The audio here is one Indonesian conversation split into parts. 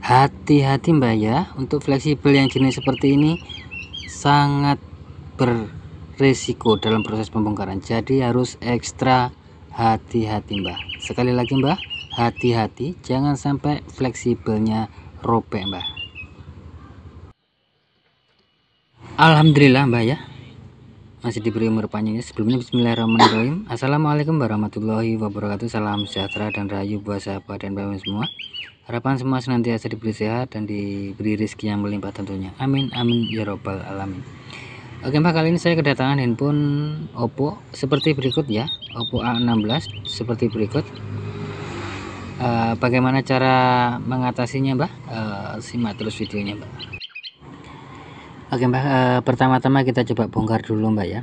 Hati-hati Mbak ya, untuk fleksibel yang jenis seperti ini sangat beresiko dalam proses pembongkaran, jadi harus ekstra hati-hati Mbak. Sekali lagi Mbak, hati-hati jangan sampai fleksibelnya robek Mbak. Alhamdulillah Mbak ya, masih diberi umur panjangnya. Sebelumnya bismillahirrahmanirrahim. Assalamualaikum warahmatullahi wabarakatuh. Salam sejahtera dan rahayu buat sahabat dan bapak semua. Harapan semua senantiasa diberi sehat dan diberi rezeki yang melimpah tentunya. Amin amin ya robbal alamin. Oke Mbak, kali ini saya kedatangan handphone Oppo seperti berikut ya. Oppo A16 seperti berikut. Bagaimana cara mengatasinya Mbak? Simak terus videonya Mbak. Oke Mbak, pertama-tama kita coba bongkar dulu Mbak ya.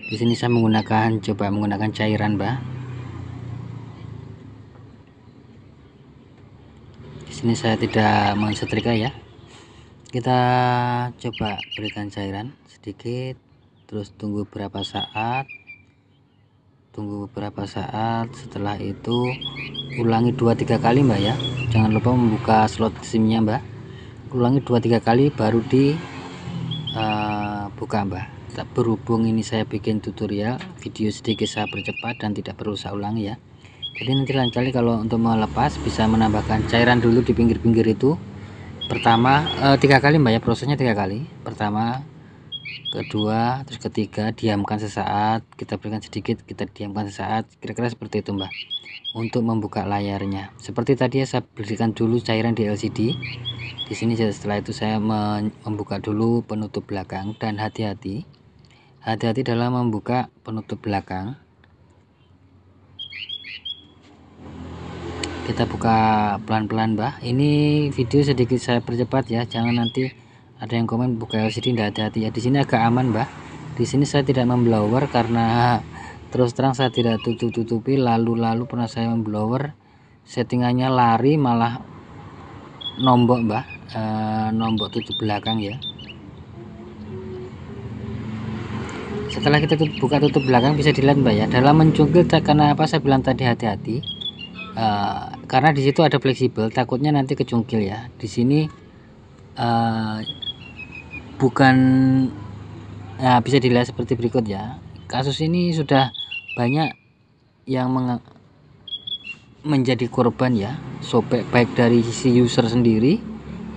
Di sini saya coba menggunakan cairan Mbak. Di sini saya tidak mensetrika ya. Kita coba berikan cairan sedikit, terus tunggu beberapa saat. Setelah itu ulangi 2-3 kali Mbak ya. Jangan lupa membuka slot SIM-nya Mbak. Ulangi 2-3 kali baru buka Mbak. Berhubung ini saya bikin tutorial, video sedikit saya percepat dan tidak perlu saya ulangi ya. Jadi nanti lain kali kalau untuk melepas bisa menambahkan cairan dulu di pinggir-pinggir itu. Pertama 3 kali Mbak ya, prosesnya 3 kali. Pertama, kedua, terus ketiga, diamkan sesaat, kita berikan sedikit, kita diamkan sesaat, kira-kira seperti itu Mbak. Untuk membuka layarnya seperti tadi ya, saya berikan dulu cairan di LCD di sini. Setelah itu saya membuka dulu penutup belakang, dan hati-hati dalam membuka penutup belakang. Kita buka pelan-pelan Mbak. Ini video sedikit saya percepat ya, jangan nanti ada yang komen buka LCD tidak hati-hati ya. Di sini agak aman Mbak. Di sini saya tidak memblower karena terus terang saya tidak tutupi. Lalu pernah saya memblower, settingannya lari malah nombok Mbak, nombok tutup belakang ya. Setelah kita buka tutup belakang, bisa dilihat Mbak ya, dalam mencungkil. Karena apa saya bilang tadi hati-hati, karena di situ ada fleksibel, takutnya nanti kecungkil ya. Di sini bukan bisa dilihat seperti berikut ya. Kasus ini sudah banyak yang menjadi korban ya, sobek, baik dari si user sendiri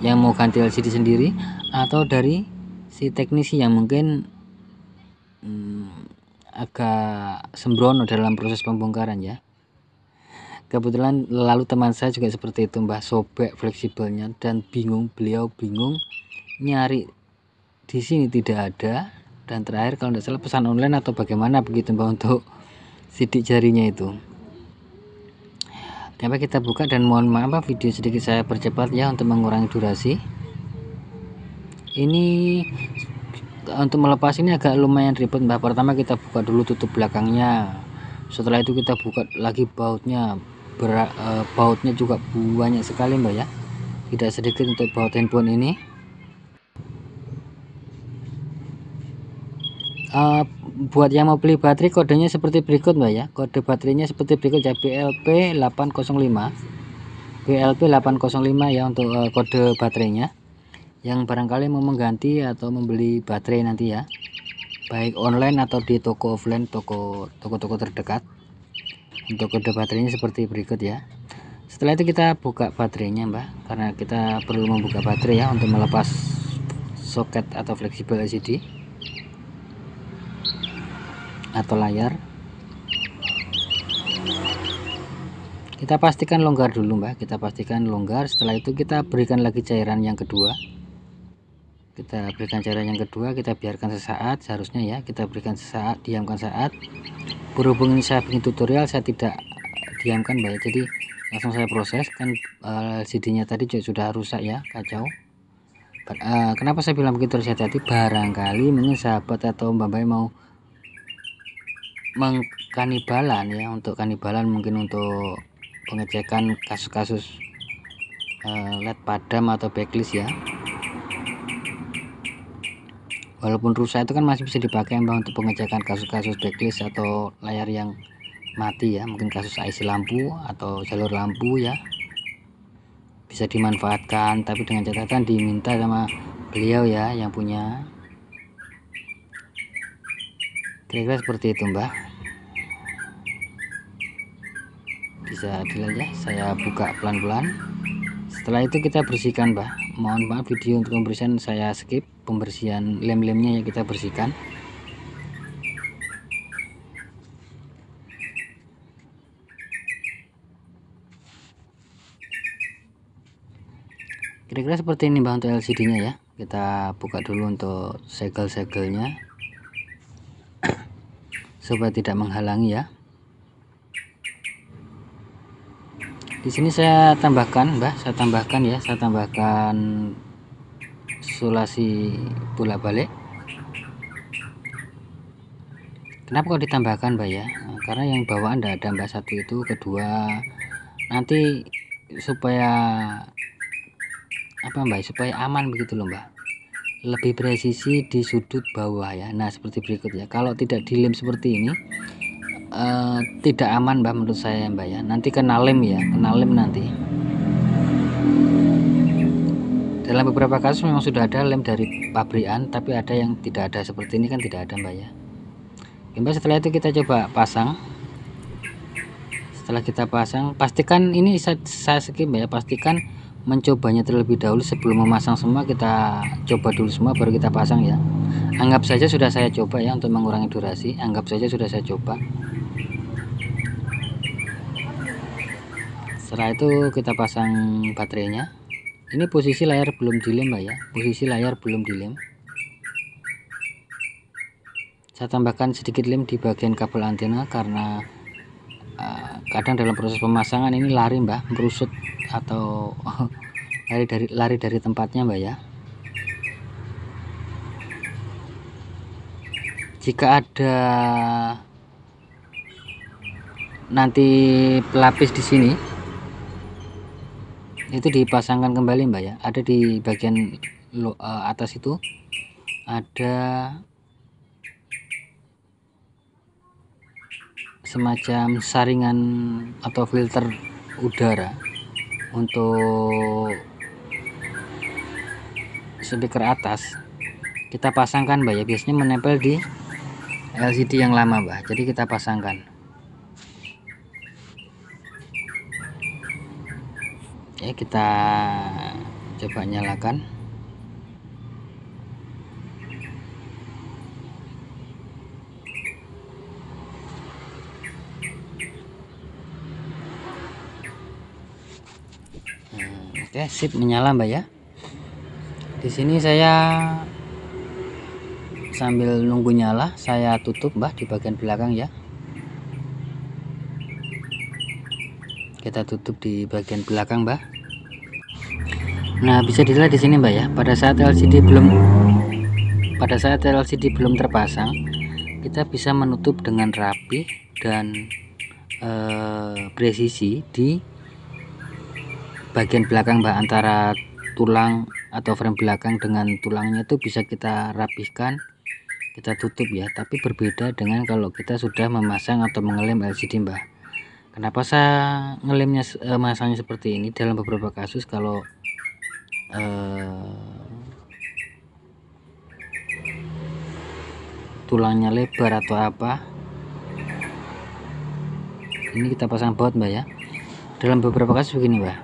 yang mau ganti LCD sendiri, atau dari si teknisi yang mungkin agak sembrono dalam proses pembongkaran ya. Kebetulan lalu teman saya juga seperti itu Mbak, sobek fleksibelnya dan beliau bingung nyari di sini tidak ada, dan terakhir kalau tidak salah pesan online atau bagaimana begitu Mbak untuk sidik jarinya itu. Coba kita buka, dan mohon maaf video sedikit saya percepat ya untuk mengurangi durasi. Ini untuk melepas ini agak lumayan ribet Mbak. Pertama kita buka dulu tutup belakangnya, setelah itu kita buka lagi bautnya. Bautnya juga banyak sekali Mbak ya, tidak sedikit untuk baut handphone ini. Buat yang mau beli baterai, kodenya seperti berikut Mbak ya. Kode baterainya seperti berikut ya, BLP805 ya untuk kode baterainya. Yang barangkali mau mengganti atau membeli baterai nanti ya, baik online atau di toko offline, toko-toko terdekat. Untuk kode baterainya seperti berikut ya. Setelah itu kita buka baterainya Mbak, karena kita perlu membuka baterai ya untuk melepas soket atau fleksibel LCD atau layar. Kita pastikan longgar dulu Mbak, kita pastikan longgar. Setelah itu kita berikan lagi cairan yang kedua. Kita biarkan sesaat seharusnya ya, kita berikan sesaat, diamkan saat. Berhubung ini saya bikin tutorial, saya tidak diamkan Mbak ya, jadi langsung saya proses. Kan LCD nya tadi juga sudah rusak ya, kacau. Kenapa saya bilang begitu, hati-hati, barangkali mungkin sahabat atau mbak-mbak mau mengkanibalan ya, untuk kanibalan mungkin untuk pengecekan kasus-kasus LED padam atau backlist ya. Walaupun rusak itu kan masih bisa dipakai Mbak untuk pengecekan kasus-kasus backlist atau layar yang mati ya, mungkin kasus IC lampu atau jalur lampu ya. bisa dimanfaatkan, tapi dengan catatan diminta sama beliau ya yang punya. Kira-kira seperti itu Mbak. Bisa dilihat ya, saya buka pelan-pelan. Setelah itu kita bersihkan Mbak. Mohon maaf video untuk pembersihan saya skip, pembersihan lem-lemnya yang kita bersihkan. Kira-kira seperti ini Mbak untuk LCD nya ya. Kita buka dulu untuk segel-segelnya supaya tidak menghalangi ya. Di sini saya tambahkan Mbak, saya tambahkan isolasi bolak-balik. Kenapa kok ditambahkan Mbak ya? Karena yang bawaan tidak ada Mbak, satu itu, kedua nanti supaya apa Mbak, supaya aman begitu loh Mbak, lebih presisi di sudut bawah ya. Nah seperti berikut ya, kalau tidak dilem seperti ini tidak aman Mbak menurut saya Mbak ya, nanti kena lem ya, kena lem nanti. Dalam beberapa kasus memang sudah ada lem dari pabrikan, tapi ada yang tidak ada, seperti ini kan tidak ada Mbak ya. Oke Mbak, setelah itu kita coba pasang. Setelah kita pasang, pastikan ini saya skip Mbak ya, pastikan mencobanya terlebih dahulu sebelum memasang semua. Kita coba dulu semua baru kita pasang ya. Anggap saja sudah saya coba ya, untuk mengurangi durasi, anggap saja sudah saya coba. Setelah itu kita pasang baterainya. Ini posisi layar belum dilem Mbak ya, posisi layar belum dilem. Saya tambahkan sedikit lem di bagian kabel antena karena kadang dalam proses pemasangan ini lari Mbak, merusut atau lari dari tempatnya Mbak ya. Jika ada nanti pelapis di sini, itu dipasangkan kembali Mbak ya. Ada di bagian atas itu ada semacam saringan atau filter udara untuk speaker atas. Kita pasangkan Mbak ya, biasanya menempel di LCD yang lama Mbak, jadi kita pasangkan ya. Kita coba nyalakan. Oke, sip, menyala Mbak ya. Di sini saya sambil nunggu nyala, saya tutup Mbak di bagian belakang ya. Kita tutup di bagian belakang Mbak. Nah bisa dilihat di sini Mbak ya, pada saat LCD belum terpasang, kita bisa menutup dengan rapi dan presisi di bagian belakang Mbak, antara tulang atau frame belakang dengan tulangnya itu bisa kita rapihkan, kita tutup ya. Tapi berbeda dengan kalau kita sudah memasang atau mengelem LCD Mbak. Kenapa saya ngelemnya masangnya seperti ini? Dalam beberapa kasus kalau tulangnya lebar atau apa, ini kita pasang baut Mbak ya. Dalam beberapa kasus begini Mbak,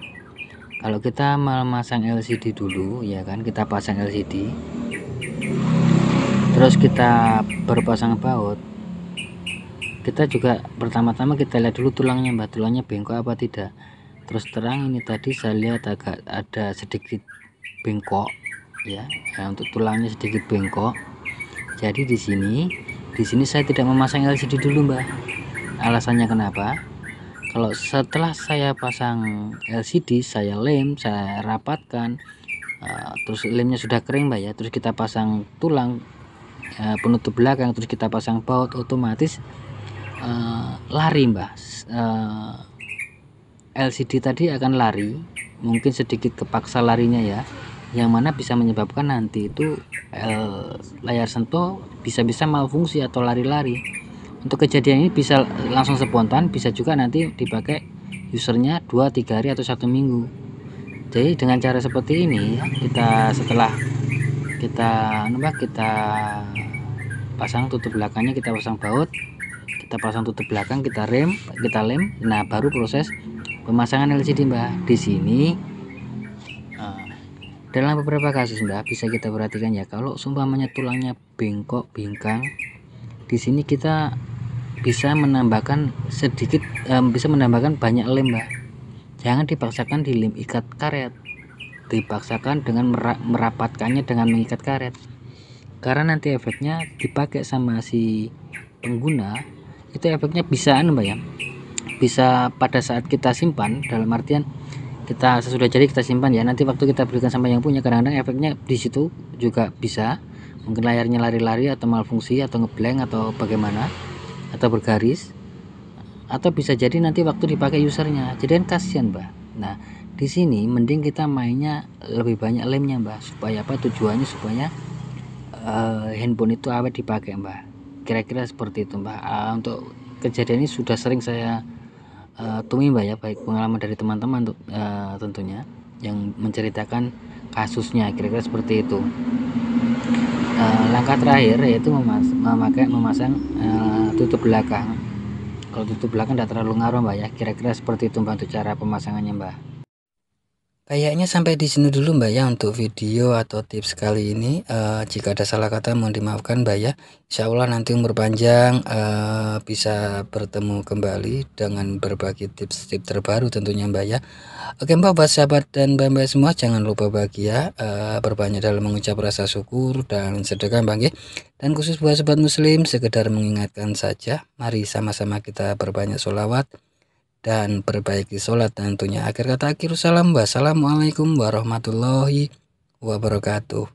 kalau kita memasang LCD dulu ya kan, kita pasang LCD terus kita berpasang baut, kita juga pertama-tama kita lihat dulu tulangnya Mbak, tulangnya bengkok apa tidak. Terus terang ini tadi saya lihat agak ada sedikit bengkok ya, untuk tulangnya sedikit bengkok. Jadi di sini saya tidak memasang LCD dulu Mbak. Alasannya kenapa? Kalau setelah saya pasang LCD, saya lem, saya rapatkan, terus lemnya sudah kering Mbak ya, terus kita pasang tulang penutup belakang, terus kita pasang baut, otomatis lari Mbak. LCD tadi akan lari, mungkin sedikit kepaksa larinya ya, yang mana bisa menyebabkan nanti itu layar sentuh bisa-bisa malfungsi atau lari-lari. Untuk kejadian ini bisa langsung spontan, bisa juga nanti dipakai usernya 2-3 hari atau 1 minggu. Jadi dengan cara seperti ini kita setelah kita kita pasang tutup belakangnya, kita pasang baut, kita pasang tutup belakang, kita lem. Nah baru proses pemasangan LCD Mbak. Di sini dalam beberapa kasus Mbak bisa kita perhatikan ya, kalau seumpamanya tulangnya bengkok bingkang, di sini kita bisa menambahkan sedikit bisa menambahkan banyak lem Mbak. Jangan dipaksakan di lem ikat karet, dipaksakan dengan merapatkannya dengan mengikat karet, karena nanti efeknya dipakai sama si pengguna itu efeknya bisa Mbak ya, bisa pada saat kita simpan, dalam artian kita sesudah jadi kita simpan ya, nanti waktu kita berikan sama yang punya, kadang-kadang efeknya di situ juga bisa, mungkin layarnya lari-lari atau malfungsi atau ngeblank atau bagaimana atau bergaris, atau bisa jadi nanti waktu dipakai usernya, jadi kan kasihan Mbak. Nah di sini mending kita mainnya lebih banyak lemnya Mbak, supaya apa, tujuannya supaya handphone itu awet dipakai Mbak. Kira-kira seperti itu Mbak. Untuk kejadian ini sudah sering saya temui Mbak ya, baik pengalaman dari teman-teman tentunya yang menceritakan kasusnya, kira-kira seperti itu. Langkah terakhir yaitu memasang tutup belakang. Kalau tutup belakang tidak terlalu ngaruh Mbak ya, kira-kira seperti itu Mbak untuk cara pemasangannya Mbak. Kayaknya sampai di sini dulu Mbak ya untuk video atau tips kali ini. Jika ada salah kata mohon dimaafkan Mbak ya. Insya Allah nanti umur panjang bisa bertemu kembali dengan berbagi tips-tips terbaru tentunya Mbak ya. Oke Mbak, buat sahabat dan Mbak semua jangan lupa bahagia, berbanyak dalam mengucap rasa syukur dan sedekah Mbak ya. Dan khusus buat sobat muslim, sekedar mengingatkan saja, mari sama-sama kita berbanyak sholawat dan perbaiki sholat tentunya. Akhir kata akhir salam, wassalamualaikum warahmatullahi wabarakatuh.